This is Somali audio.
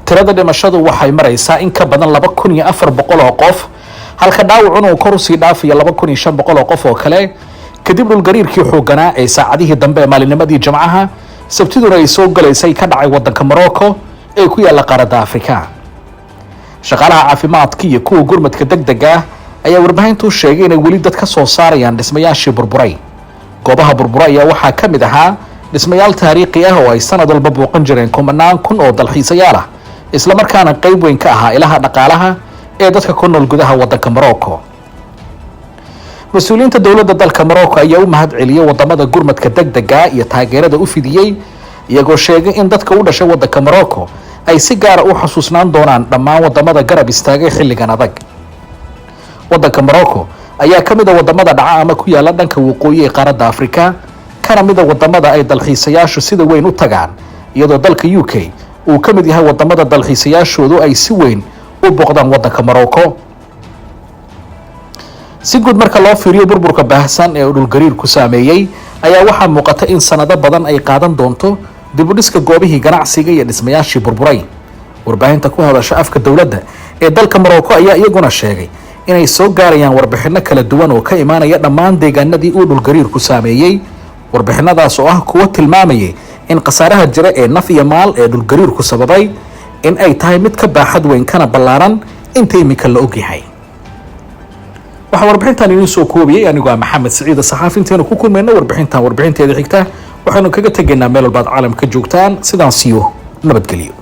tirada dhimashadu waxay maraysaa in ka badan 2400 oo qof halka dhaawacuna uu kor u sii dhaafayo 2500 oo qof oo kale kadib dhulgariirkii xooganaa ee saacadihii dambe ee maalinimadii Jimcaha sabtiduna ay soo galaysay ka dhacay wadanka Morocco ee ku yaala qaaradda Afrika. shaqaalaha caafimaadka iyo kuwa gurmadka degdega ah ayaa warbaahintu sheegay inay weli dad ka soo saarayaan dhismayaashii burburay. goobaha burburay ayaa waxaa ka mid ahaa dhismayaal taariikhi ah oo ay sanad walba booqan jireen kumanaan kun oo dalxiisayaal ah isla markaana qayb weyn ka ahaa ilaha dhaqaalaha ee dadka ku nool gudaha wadanka Morocco. mas-uuliyiinta dowladda dalka Morocco ayaa u mahad celiyay wadamada gurmadka degdega iyo taageerada u fidiyay iyagoo sheegay in dadka u dhashay wadanka Morocco ay si gaar ah u xasuusnaan doonaan dhammaan wadamada garab istaagay xilligan adag. wadanka Morocco ayaa ka mid ah wadamada dhaca ama ku yaala dhanka waqooyi ee qaaradda Afrika kana mid ah wadamada ay dalxiisayaashu sida weyn u tagaan iyadoo dalka UK uu ka mid yahay wadamada dalxiisayaashoodu ay si weyn u booqdaan wadanka Morocco. si guud marka loo fiiriyo burburka baahsan ee dhulgariir ku saameeyay ayaa waxaa muuqata in sanado badan ay qaadan doonto dib u dhiska goobihii ganacsiga iyo dhismayaashii burburay. warbaahinta ku hadasha afka dowladda ee dalka Morocco ayaa iyaguna sheegay inay soo gaarayaan warbixino kala duwan oo ka imaanaya dhammaan deegaanadii uu dhulgariirku saameeyay. warbixinadaas oo ah kuwa tilmaamayay in khasaaraha jira ee naf iyo maal ee dhulgariirku sababay in ay tahay mid ka baaxad weyn kana ballaaran inta imika la ogyahay. waxaa warbixintan inuu soo koobiyay anigoo Maxamed Saciid saxaafinteena ku kulmayna warbixinteeda xigta waxaanu kaga tegaynaa meel walba caalamka joogtaan sidaan siiyo nabadgelyo.